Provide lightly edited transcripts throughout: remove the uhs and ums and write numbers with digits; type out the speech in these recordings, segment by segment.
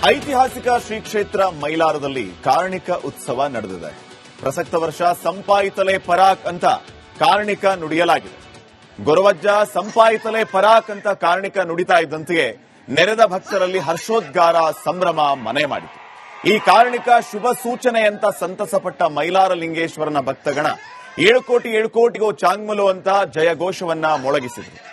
ಐತಿಹಾಸಿಕ ಶ್ರೀ ಕ್ಷೇತ್ರ ಮೈಲಾರದಲ್ಲಿ ಕಾರ್ಣಿಕ ಉತ್ಸವ ನಡೆದಿದೆ. ಪ್ರಸಕ್ತ ವರ್ಷ ಸಂಪಾಯಿತಲೆ ಪರಾಕ್ ಅಂತ ಕಾರ್ಣಿಕ ನುಡಿಯಲಾಗಿದೆ. ಗೊರವಜ್ಜ ಸಂಪಾಯಿತಲೆ ಪರಾಕ್ ಅಂತ ಕಾರ್ಣಿಕ ನುಡಿತಾ ಇದ್ದಂತೆಯೇ ನೆರೆದ ಭಕ್ತರಲ್ಲಿ ಹರ್ಷೋದ್ಗಾರ, ಸಂಭ್ರಮ ಮನೆ ಮಾಡಿತು. ಈ ಕಾರ್ಣಿಕ ಶುಭ ಸೂಚನೆ ಅಂತ ಸಂತಸಪಟ್ಟ ಮೈಲಾರ ಲಿಂಗೇಶ್ವರನ ಭಕ್ತಗಣ 7 ಕೋಟಿ 7 ಕೋಟಿಗೋ ಚಾಂಗ್ಮಲು ಅಂತ ಜಯಘೋಷವನ್ನ ಮೊಳಗಿಸಿದರು.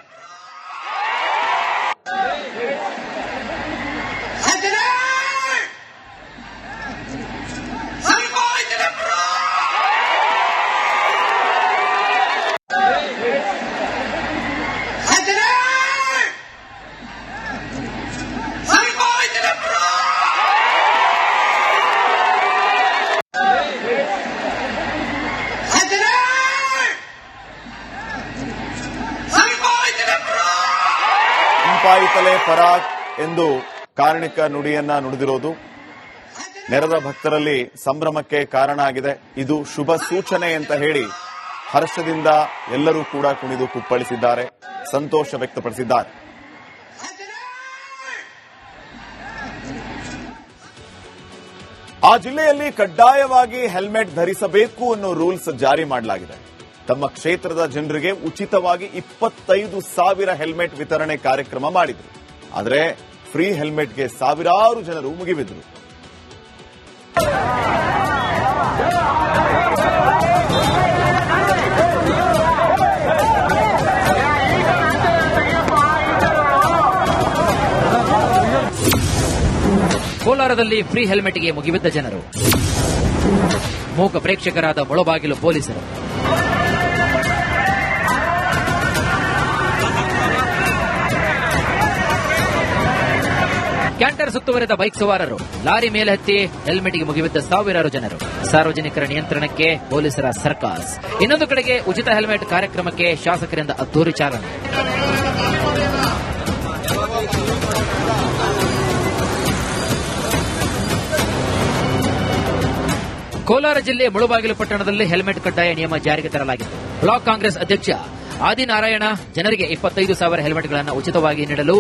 ಸಂಪಾಯಿತಲೆ ಪರಾಕ್ ಎಂದು ಕಾರ್ಣಿಕ ನುಡಿಯನ್ನ ನುಡಿದಿರೋದು ನೆರೆದ ಭಕ್ತರಲ್ಲಿ ಸಂಭ್ರಮಕ್ಕೆ ಕಾರಣ ಆಗಿದೆ. ಇದು ಶುಭ ಸೂಚನೆ ಅಂತ ಹೇಳಿ ಹರ್ಷದಿಂದ ಎಲ್ಲರೂ ಕೂಡ ಕುಣಿದು ಕುಪ್ಪಳಿಸಿದ್ದಾರೆ, ಸಂತೋಷ ವ್ಯಕ್ತಪಡಿಸಿದ್ದಾರೆ. ಆ ಜಿಲ್ಲೆಯಲ್ಲಿ ಕಡ್ಡಾಯವಾಗಿ ಹೆಲ್ಮೆಟ್ ಧರಿಸಬೇಕು ಅನ್ನೋ ರೂಲ್ಸ್ ಜಾರಿ ಮಾಡಲಾಗಿದೆ. ತಮ್ಮ ಕ್ಷೇತ್ರದ ಜನರಿಗೆ ಉಚಿತವಾಗಿ 25,000 ಹೆಲ್ಮೆಟ್ ವಿತರಣೆ ಕಾರ್ಯಕ್ರಮ ಮಾಡಿದ್ರು. ಆದರೆ ಫ್ರೀ ಹೆಲ್ಮೆಟ್ಗೆ ಸಾವಿರಾರು ಜನರು ಮುಗಿಬಿದ್ರು. ಕೋಲಾರದಲ್ಲಿ ಫ್ರೀ ಹೆಲ್ಮೆಟ್ಗೆ ಮುಗಿಬಿದ್ದ ಜನರು, ಮೂಕ ಪ್ರೇಕ್ಷಕರಾದ ಮುಳಬಾಗಿಲು ಪೊಲೀಸರು. ಕ್ಯಾಂಟರ್ ಸುತ್ತುವರೆದ ಬೈಕ್ ಸವಾರರು, ಲಾರಿ ಮೇಲೆ ಹತ್ತಿ ಹೆಲ್ಮೆಟ್ಗೆ ಮುಗಿಬಿದ್ದ ಸಾವಿರಾರು ಜನರು. ಸಾರ್ವಜನಿಕರ ನಿಯಂತ್ರಣಕ್ಕೆ ಪೊಲೀಸರ ಸರ್ಕಸ್. ಇನ್ನೊಂದು ಕಡೆಗೆ ಉಚಿತ ಹೆಲ್ಮೆಟ್ ಕಾರ್ಯಕ್ರಮಕ್ಕೆ ಶಾಸಕರಿಂದ ಅದ್ದೂರಿ ಚಾಲನೆ. ಕೋಲಾರ ಜಿಲ್ಲೆ ಮುಳಬಾಗಿಲು ಪಟ್ಟಣದಲ್ಲಿ ಹೆಲ್ಮೆಟ್ ಕಡ್ಡಾಯ ನಿಯಮ ಜಾರಿಗೆ ತರಲಾಗಿತ್ತು. ಬ್ಲಾಕ್ ಕಾಂಗ್ರೆಸ್ ಅಧ್ಯಕ್ಷ ಆದಿನಾರಾಯಣ ಜನರಿಗೆ 25,000 ಹೆಲ್ಮೆಟ್ಗಳನ್ನು ಉಚಿತವಾಗಿ ನೀಡಲು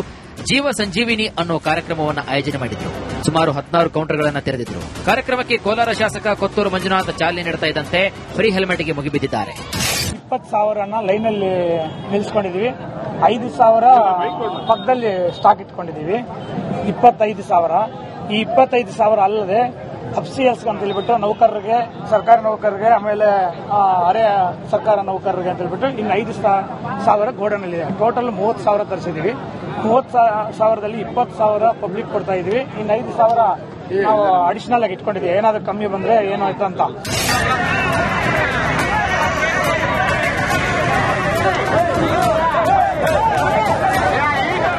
ಜೀವ ಸಂಜೀವಿನಿ ಅನ್ನೋ ಕಾರ್ಯಕ್ರಮವನ್ನು ಆಯೋಜನೆ ಮಾಡಿದ್ರು. ಸುಮಾರು 16 ಕೌಂಟರ್ಗಳನ್ನು ತೆರೆದಿದ್ರು. ಕಾರ್ಯಕ್ರಮಕ್ಕೆ ಕೋಲಾರ ಶಾಸಕ ಕೊತ್ತೂರು ಮಂಜುನಾಥ್ ಚಾಲನೆ ನೀಡುತ್ತಾ ಇದ್ದಂತೆ ಫ್ರೀ ಹೆಲ್ಮೆಟ್ಗೆ ಮುಗಿಬಿದ್ದಿದ್ದಾರೆ. 20,000 ಲೈನಲ್ಲಿ ನಿಲ್ಲಿಸಿಕೊಂಡಿದ್ದೀವಿ. 5,000 ಪಕ್ಕದಲ್ಲಿ ಸ್ಟಾಕ್ ಇಟ್ಕೊಂಡಿದ್ದೀವಿ. 25,000. ಈ 25,000 ಅಲ್ಲದೆ FCS ಅಂತ ಹೇಳ್ಬಿಟ್ಟು ನೌಕರರಿಗೆ, ಸರ್ಕಾರಿ ನೌಕರರಿಗೆ, ಆಮೇಲೆ ಅರೆ ಸರ್ಕಾರ ನೌಕರರಿಗೆ ಅಂತ ಹೇಳ್ಬಿಟ್ಟು ಇನ್ನು 5,000 ಗೋಡನಲ್ಲಿದೆ. ಟೋಟಲ್ 30,000 ತರಿಸಿದೀವಿ. 30,000ದಲ್ಲಿ 20,000 ಪಬ್ಲಿಕ್ ಕೊಡ್ತಾ ಇದೀವಿ. ಇನ್ನು 5,000 ನಾವು ಅಡಿಷನಲ್ ಆಗಿ ಇಟ್ಕೊಂಡಿದ್ದೀವಿ, ಏನಾದ್ರೂ ಕಮ್ಮಿ ಬಂದ್ರೆ ಏನಾಯ್ತು ಅಂತ.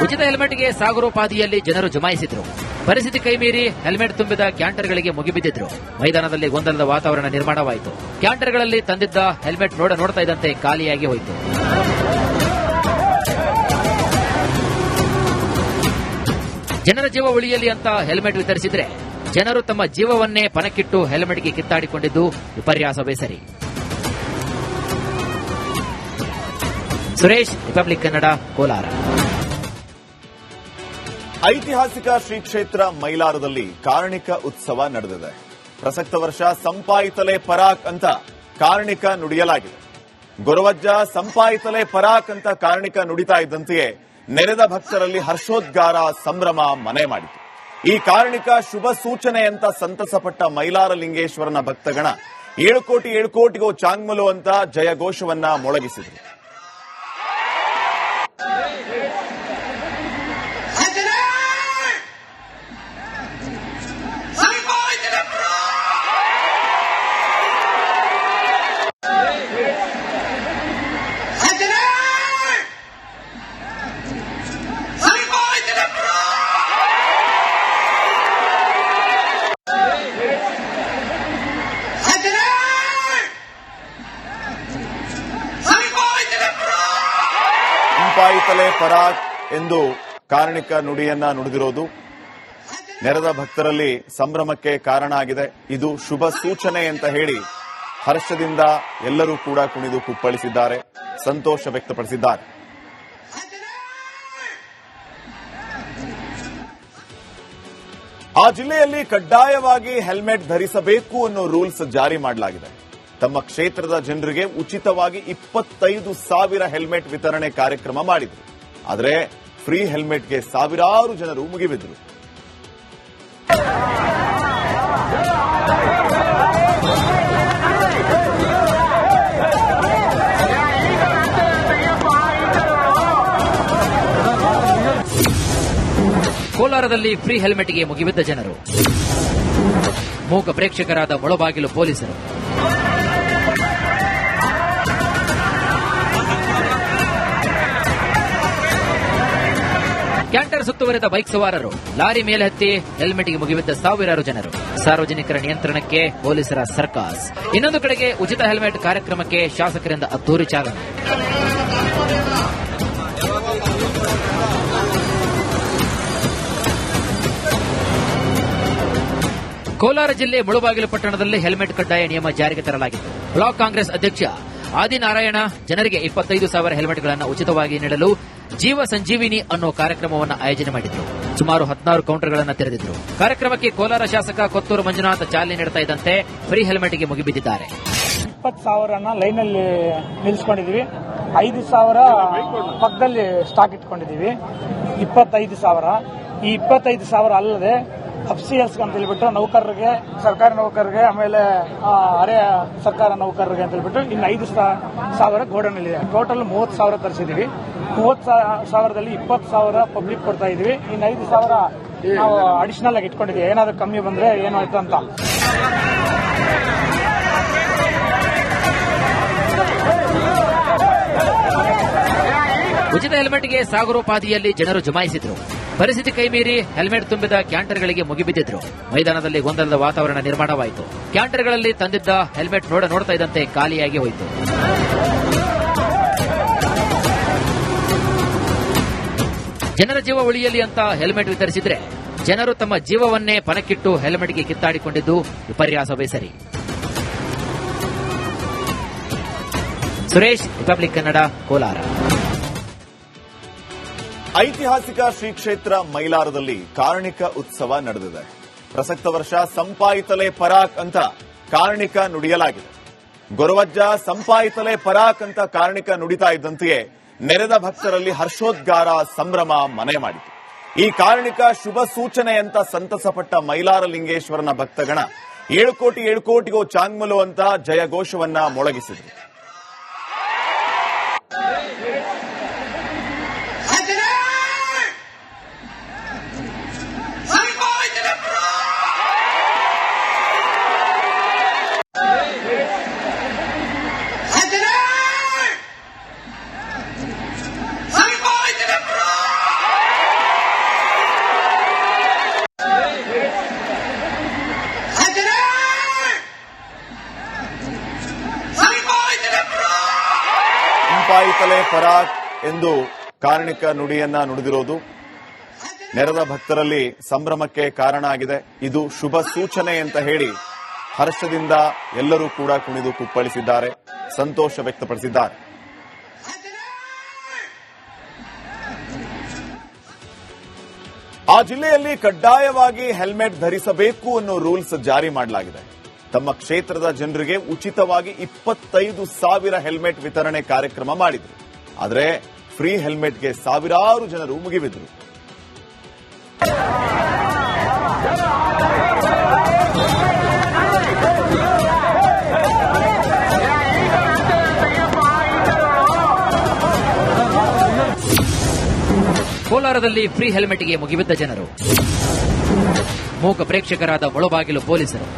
ಉಚಿತ ಹೆಲ್ಮೆಟ್ಗೆ ಸಾಗರೋಪಾದಿಯಲ್ಲಿ ಜನರು ಜಮಾಯಿಸಿದ್ರು. ಪರಿಸ್ಥಿತಿ ಕೈಮೀರಿ ಹೆಲ್ಮೆಟ್ ತುಂಬಿದ ಕ್ಯಾಂಟರ್ಗಳಿಗೆ ಮುಗಿಬಿದ್ದಿದ್ರು. ಮೈದಾನದಲ್ಲಿ ಗೊಂದಲದ ವಾತಾವರಣ ನಿರ್ಮಾಣವಾಯಿತು. ಕ್ಯಾಂಟರ್ಗಳಲ್ಲಿ ತಂದಿದ್ದ ಹೆಲ್ಮೆಟ್ ನೋಡ್ತಾ ಇದ್ದಂತೆ ಖಾಲಿಯಾಗಿ ಹೋಯಿತು. ಜನರ ಜೀವ ಉಳಿಯಲಿ ಅಂತ ಹೆಲ್ಮೆಟ್ ವಿತರಿಸಿದ್ರೆ ಜನರು ತಮ್ಮ ಜೀವವನ್ನೇ ಪಣಕ್ಕಿಟ್ಟು ಹೆಲ್ಮೆಟ್ಗೆ ಕಿತ್ತಾಡಿಕೊಂಡಿದ್ದು ವಿಪರ್ಯಾಸ ಬೇಸರಿ. ಸುರೇಶ್, ರಿಪಬ್ಲಿಕ್ ಕನ್ನಡ, ಕೋಲಾರ. ಐತಿಹಾಸಿಕ ಶ್ರೀ ಕ್ಷೇತ್ರ ಮೈಲಾರದಲ್ಲಿ ಕಾರ್ಣಿಕ ಉತ್ಸವ ನಡೆದಿದೆ. ಪ್ರಸಕ್ತ ವರ್ಷ ಸಂಪಾಯಿತಲೆ ಪರಾಕ್ ಅಂತ ಕಾರ್ಣಿಕ ನುಡಿಯಲಾಗಿದೆ. ಗೊರವಜ್ಜ ಸಂಪಾಯಿತಲೆ ಪರಾಕ್ ಅಂತ ಕಾರ್ಣಿಕ ನುಡಿತಾ ಇದ್ದಂತೆಯೇ ನೆರೆದ ಭಕ್ತರಲ್ಲಿ ಹರ್ಷೋದ್ಗಾರ, ಸಂಭ್ರಮ ಮನೆ ಮಾಡಿತು. ಈ ಕಾರ್ಣಿಕ ಶುಭ ಸೂಚನೆ ಅಂತ ಸಂತಸಪಟ್ಟ ಮೈಲಾರ ಲಿಂಗೇಶ್ವರನ ಭಕ್ತಗಣ 7 ಕೋಟಿ 7 ಕೋಟಿಗೋ ಚಾಂಗ್ಮಲು ಅಂತ ಜಯಘೋಷವನ್ನ ಮೊಳಗಿಸಿದರು. ಸಂಪಾಯಿತಲೆ ಪರಾಕ್ ಎಂದು ಕಾರ್ಣಿಕ ನುಡಿಯನ್ನ ನುಡಿದಿರೋದು ನೆರೆದ ಭಕ್ತರಲ್ಲಿ ಸಂಭ್ರಮಕ್ಕೆ ಕಾರಣ ಆಗಿದೆ. ಇದು ಶುಭ ಸೂಚನೆ ಅಂತ ಹೇಳಿ ಹರ್ಷದಿಂದ ಎಲ್ಲರೂ ಕೂಡ ಕುಣಿದು ಕುಪ್ಪಳಿಸಿದ್ದಾರೆ, ಸಂತೋಷ ವ್ಯಕ್ತಪಡಿಸಿದ್ದಾರೆ. ಆ ಜಿಲ್ಲೆಯಲ್ಲಿ ಕಡ್ಡಾಯವಾಗಿ ಹೆಲ್ಮೆಟ್ ಧರಿಸಬೇಕು ಅನ್ನೋ ರೂಲ್ಸ್ ಜಾರಿ ಮಾಡಲಾಗಿದೆ. ತಮ್ಮ ಕ್ಷೇತ್ರದ ಜನರಿಗೆ ಉಚಿತವಾಗಿ 25,000 ಹೆಲ್ಮೆಟ್ ವಿತರಣೆ ಕಾರ್ಯಕ್ರಮ ಮಾಡಿದ್ರು. ಆದರೆ ಫ್ರೀ ಹೆಲ್ಮೆಟ್ಗೆ ಸಾವಿರಾರು ಜನರು ಮುಗಿಬಿದ್ರು. ಕೋಲಾರದಲ್ಲಿ ಫ್ರೀ ಹೆಲ್ಮೆಟ್ಗೆ ಮುಗಿಬಿದ್ದ ಜನರು, ಮೂಕ ಪ್ರೇಕ್ಷಕರಾದ ಮುಳಬಾಗಿಲು ಪೊಲೀಸರು. ಕ್ಯಾಂಟರ್ ಸುತ್ತುವರಿದ ಬೈಕ್ ಸವಾರರು, ಲಾರಿ ಮೇಲೆ ಹತ್ತಿ ಹೆಲ್ಮೆಟ್ಗೆ ಮುಗಿಬಿದ್ದ ಸಾವಿರಾರು ಜನರು. ಸಾರ್ವಜನಿಕರ ನಿಯಂತ್ರಣಕ್ಕೆ ಪೊಲೀಸರ ಸರ್ಕಸ್. ಇನ್ನೊಂದು ಕಡೆಗೆ ಉಚಿತ ಹೆಲ್ಮೆಟ್ ಕಾರ್ಯಕ್ರಮಕ್ಕೆ ಶಾಸಕರಿಂದ ಅದ್ದೂರಿ ಚಾಲನೆ. ಕೋಲಾರ ಜಿಲ್ಲೆ ಮುಳಬಾಗಿಲು ಪಟ್ಟಣದಲ್ಲಿ ಹೆಲ್ಮೆಟ್ ಕಡ್ಡಾಯ ನಿಯಮ ಜಾರಿಗೆ ತರಲಾಗಿತ್ತು. ಬ್ಲಾಕ್ ಕಾಂಗ್ರೆಸ್ ಅಧ್ಯಕ್ಷ ಆದಿನಾರಾಯಣ ಜನರಿಗೆ 25,000 ಹೆಲ್ಮೆಟ್ಗಳನ್ನು ಉಚಿತವಾಗಿ ನೀಡಲು ಜೀವ ಸಂಜೀವಿನಿ ಅನ್ನೋ ಕಾರ್ಯಕ್ರಮವನ್ನು ಆಯೋಜನೆ ಮಾಡಿದ್ರು. ಸುಮಾರು 16 ಕೌಂಟರ್ಗಳನ್ನು ತೆರೆದಿದ್ರು. ಕಾರ್ಯಕ್ರಮಕ್ಕೆ ಕೋಲಾರ ಶಾಸಕ ಕೊತ್ತೂರು ಮಂಜುನಾಥ್ ಚಾಲನೆ ನೀಡುತ್ತಾ ಇದ್ದಂತೆ ಫ್ರೀ ಹೆಲ್ಮೆಟ್ಗೆ ಮುಗಿಬಿದ್ದಿದ್ದಾರೆ. 20,000 ಲೈನಲ್ಲಿ ನಿಲ್ಲಿಸಿಕೊಂಡಿದ್ದೀವಿ. 5,000 ಪಕ್ಕದಲ್ಲಿ ಸ್ಟಾಕ್ ಇಟ್ಕೊಂಡಿದ್ದೀವಿ. 25,000. ಈ 25,000 ಅಲ್ಲದೆ ಅಫ್ಸಿಯಲ್ಸ್ ಅಂತ ಹೇಳ್ಬಿಟ್ಟು ನೌಕರರಿಗೆ, ಸರ್ಕಾರಿ ನೌಕರರಿಗೆ, ಆಮೇಲೆ ಅರೆ ಸರ್ಕಾರ ನೌಕರರಿಗೆ ಅಂತ ಹೇಳ್ಬಿಟ್ಟು ಇನ್ನು 5,000 ಗೋಡನ್ ಇದೆ. ಟೋಟಲ್ 30,000 ತರಿಸಿದೀವಿ. 30,000ದಲ್ಲಿ 20,000 ಪಬ್ಲಿಕ್ ಕೊಡ್ತಾ ಇದೀವಿ. ಇನ್ನು 5,000 ನಾವು ಅಡಿಷನಲ್ ಆಗಿ ಇಟ್ಕೊಂಡಿದ್ದೀವಿ. ಏನಾದ್ರು ಕಮ್ಮಿ ಬಂದ್ರೆ ಏನಾಯ್ತು ಅಂತ. ಉಚಿತ ಹೆಲ್ಮೆಟ್ಗೆ ಸಾಗರೋಪಾದಿಯಲ್ಲಿ ಜನರು ಜಮಾಯಿಸಿದ್ರು. ಪರಿಸ್ಥಿತಿ ಕೈಮೀರಿ ಹೆಲ್ಮೆಟ್ ತುಂಬಿದ ಕ್ಯಾಂಟರ್ಗಳಿಗೆ ಮುಗಿಬಿದ್ದಿದ್ರು. ಮೈದಾನದಲ್ಲಿ ಗೊಂದಲದ ವಾತಾವರಣ ನಿರ್ಮಾಣವಾಯಿತು. ಕ್ಯಾಂಟರ್ಗಳಲ್ಲಿ ತಂದಿದ್ದ ಹೆಲ್ಮೆಟ್ ನೋಡ್ತಾ ಇದ್ದಂತೆ ಖಾಲಿಯಾಗಿ ಹೋಯಿತು. ಜನರ ಜೀವ ಉಳಿಯಲಿ ಅಂತ ಹೆಲ್ಮೆಟ್ ವಿತರಿಸಿದ್ರೆ ಜನರು ತಮ್ಮ ಜೀವವನ್ನೇ ಪಣಕ್ಕಿಟ್ಟು ಹೆಲ್ಮೆಟ್ಗೆ ಕಿತ್ತಾಡಿಕೊಂಡಿದ್ದು ವಿಪರ್ಯಾಸವೇ ಸರಿ. ಸುರೇಶ್, ರಿಪಬ್ಲಿಕ್ ಕನ್ನಡ, ಕೋಲಾರ. ಐತಿಹಾಸಿಕ ಶ್ರೀ ಕ್ಷೇತ್ರ ಮೈಲಾರದಲ್ಲಿ ಕಾರ್ಣಿಕ ಉತ್ಸವ ನಡೆದಿದೆ. ಪ್ರಸಕ್ತ ವರ್ಷ ಸಂಪಾಯಿತಲೆ ಪರಾಕ್ ಅಂತ ಕಾರ್ಣಿಕ ನುಡಿಯಲಾಗಿದೆ. ಗೊರವಜ್ಜ ಸಂಪಾಯಿತಲೆ ಪರಾಕ್ ಅಂತ ಕಾರ್ಣಿಕ ನುಡಿತಾ ಇದ್ದಂತೆಯೇ ನೆರೆದ ಭಕ್ತರಲ್ಲಿ ಹರ್ಷೋದ್ಗಾರ, ಸಂಭ್ರಮ ಮನೆ ಮಾಡಿತು. ಈ ಕಾರ್ಣಿಕ ಶುಭ ಸೂಚನೆ ಅಂತ ಸಂತಸಪಟ್ಟ ಮೈಲಾರ ಲಿಂಗೇಶ್ವರನ ಭಕ್ತಗಣ 7 ಕೋಟಿಗೋ ಚಾಂಗ್ಮಲು ಅಂತ ಜಯಘೋಷವನ್ನ ಮೊಳಗಿಸಿದರು. ಸಂಪಾಯಿತಲೆ ಪರಾಕ್ ಎಂದು ಕಾರ್ಣಿಕ ನುಡಿಯನ್ನ ನುಡಿದಿರೋದು ನೆರೆದ ಭಕ್ತರಲ್ಲಿ ಸಂಭ್ರಮಕ್ಕೆ ಕಾರಣ ಆಗಿದೆ. ಇದು ಶುಭ ಸೂಚನೆ ಅಂತ ಹೇಳಿ ಹರ್ಷದಿಂದ ಎಲ್ಲರೂ ಕೂಡ ಕುಣಿದು ಕುಪ್ಪಳಿಸಿದ್ದಾರೆ, ಸಂತೋಷ ವ್ಯಕ್ತಪಡಿಸಿದ್ದಾರೆ. ಆ ಜಿಲ್ಲೆಯಲ್ಲಿ ಕಡ್ಡಾಯವಾಗಿ ಹೆಲ್ಮೆಟ್ ಧರಿಸಬೇಕು ಅನ್ನೋ ರೂಲ್ಸ್ ಜಾರಿ ಮಾಡಲಾಗಿದೆ. ತಮ್ಮ ಕ್ಷೇತ್ರದ ಜನರಿಗೆ ಉಚಿತವಾಗಿ 25,000 ಹೆಲ್ಮೆಟ್ ವಿತರಣೆ ಕಾರ್ಯಕ್ರಮ ಮಾಡಿದ್ರು. ಆದರೆ ಫ್ರೀ ಹೆಲ್ಮೆಟ್ಗೆ ಸಾವಿರಾರು ಜನರು ಮುಗಿಬಿದ್ರು. ಕೋಲಾರದಲ್ಲಿ ಫ್ರೀ ಹೆಲ್ಮೆಟ್ಗೆ ಮುಗಿಬಿದ್ದ ಜನರು, ಮೂಕ ಪ್ರೇಕ್ಷಕರಾದ ಮುಳಬಾಗಿಲು ಪೊಲೀಸರು.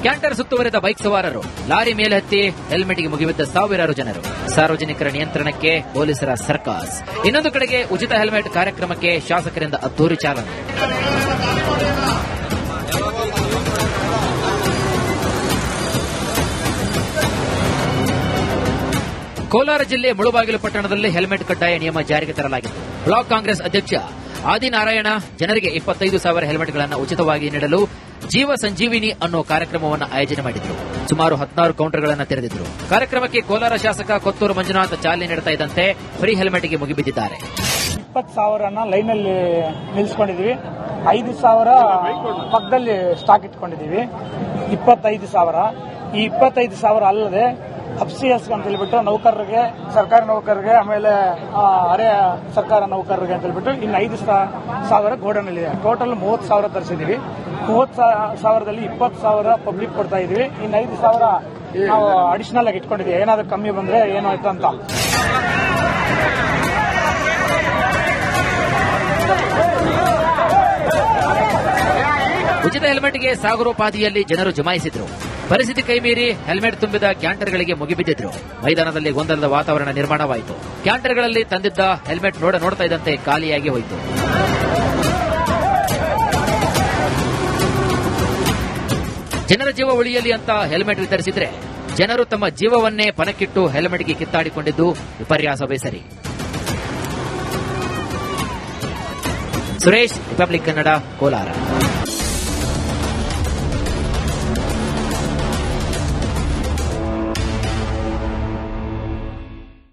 ಕ್ಯಾಂಟರ್ ಸುತ್ತುವರಿದ ಬೈಕ್ ಸವಾರರು, ಲಾರಿ ಮೇಲೆ ಹತ್ತಿ ಹೆಲ್ಮೆಟ್ಗೆ ಮುಗಿಬಿದ್ದ ಸಾವಿರಾರು ಜನರು. ಸಾರ್ವಜನಿಕರ ನಿಯಂತ್ರಣಕ್ಕೆ ಪೊಲೀಸರ ಸರ್ಕಸ್. ಇನ್ನೊಂದು ಕಡೆಗೆ ಉಚಿತ ಹೆಲ್ಮೆಟ್ ಕಾರ್ಯಕ್ರಮಕ್ಕೆ ಶಾಸಕರಿಂದ ಅದ್ದೂರಿ ಚಾಲನೆ. ಕೋಲಾರ ಜಿಲ್ಲೆ ಮುಳಬಾಗಿಲು ಪಟ್ಟಣದಲ್ಲಿ ಹೆಲ್ಮೆಟ್ ಕಡ್ಡಾಯ ನಿಯಮ ಜಾರಿಗೆ ತರಲಾಗಿತ್ತು. ಬ್ಲಾಕ್ ಕಾಂಗ್ರೆಸ್ ಅಧ್ಯಕ್ಷ ಆದಿನಾರಾಯಣ ಜನರಿಗೆ 25,000 ಹೆಲ್ಮೆಟ್ಗಳನ್ನು ಉಚಿತವಾಗಿ ನೀಡಲು ಜೀವ ಸಂಜೀವಿನಿ ಅನ್ನೋ ಕಾರ್ಯಕ್ರಮವನ್ನು ಆಯೋಜನೆ ಮಾಡಿದ್ರು. ಸುಮಾರು 16 ಕೌಂಟರ್ಗಳನ್ನು ತೆರೆದಿದ್ರು. ಕಾರ್ಯಕ್ರಮಕ್ಕೆ ಕೋಲಾರ ಶಾಸಕ ಕೊತ್ತೂರು ಮಂಜುನಾಥ್ ಚಾಲನೆ ನೀಡುತ್ತಾ ಇದ್ದಂತೆ ಫ್ರೀ ಹೆಲ್ಮೆಟ್ಗೆ ಮುಗಿಬಿದ್ದಿದ್ದಾರೆ. 20,000 ಲೈನಲ್ಲಿ ನಿಲ್ಲಿಸಿಕೊಂಡಿದ್ದೀವಿ. 5,000 ಪಕ್ಕದಲ್ಲಿ ಸ್ಟಾಕ್ ಇಟ್ಕೊಂಡಿದ್ದೀವಿ. 25,000. ಈ 25,000 ಅಲ್ಲದೆ FCS ಅಂತ ಹೇಳ್ಬಿಟ್ಟು ನೌಕರರಿಗೆ, ಸರ್ಕಾರಿ ನೌಕರರಿಗೆ, ಆಮೇಲೆ ಅರೆ ಸರ್ಕಾರ ನೌಕರರಿಗೆ ಅಂತ ಹೇಳ್ಬಿಟ್ಟು ಇನ್ನು 5,000 ಗೋಡನಲ್ಲಿ ಟೋಟಲ್ 30,000 ತರಿಸಿದೀವಿ. 30,000ದಲ್ಲಿ 20,000 ಪಬ್ಲಿಕ್ ಕೊಡ್ತಾ ಇದೀವಿ. ಇನ್ನು 5,000 ನಾವು ಅಡಿಷನಲ್ ಆಗಿ ಇಟ್ಕೊಂಡಿದ್ದೀವಿ, ಏನಾದ್ರು ಕಮ್ಮಿ ಬಂದ್ರೆ ಏನಾಯ್ತು ಅಂತ. ಉಚಿತ ಹೆಲ್ಮೆಟ್ಗೆ ಸಾಗರೋಪಾದಿಯಲ್ಲಿ ಜನರು ಜಮಾಯಿಸಿದ್ರು. ಪರಿಸ್ಥಿತಿ ಕೈಮೀರಿ ಹೆಲ್ಮೆಟ್ ತುಂಬಿದ ಕ್ಯಾಂಟರ್ಗಳಿಗೆ ಮುಗಿಬಿದ್ದಿದ್ರು. ಮೈದಾನದಲ್ಲಿ ಗೊಂದಲದ ವಾತಾವರಣ ನಿರ್ಮಾಣವಾಯಿತು. ಕ್ಯಾಂಟರ್ಗಳಲ್ಲಿ ತಂದಿದ್ದ ಹೆಲ್ಮೆಟ್ ನೋಡ್ತಾ ಇದ್ದಂತೆ ಖಾಲಿಯಾಗಿ ಹೋಯಿತು. ಜನರ ಜೀವ ಉಳಿಯಲಿ ಅಂತ ಹೆಲ್ಮೆಟ್ ವಿತರಿಸಿದ್ರೆ ಜನರು ತಮ್ಮ ಜೀವವನ್ನೇ ಪಣಕ್ಕಿಟ್ಟು ಹೆಲ್ಮೆಟ್ಗೆ ಕಿತ್ತಾಡಿಕೊಂಡಿದ್ದು ವಿಪರ್ಯಾಸವೇ ಸರಿ. ಸುರೇಶ್, ರಿಪಬ್ಲಿಕ್ ಕನ್ನಡ, ಕೋಲಾರ.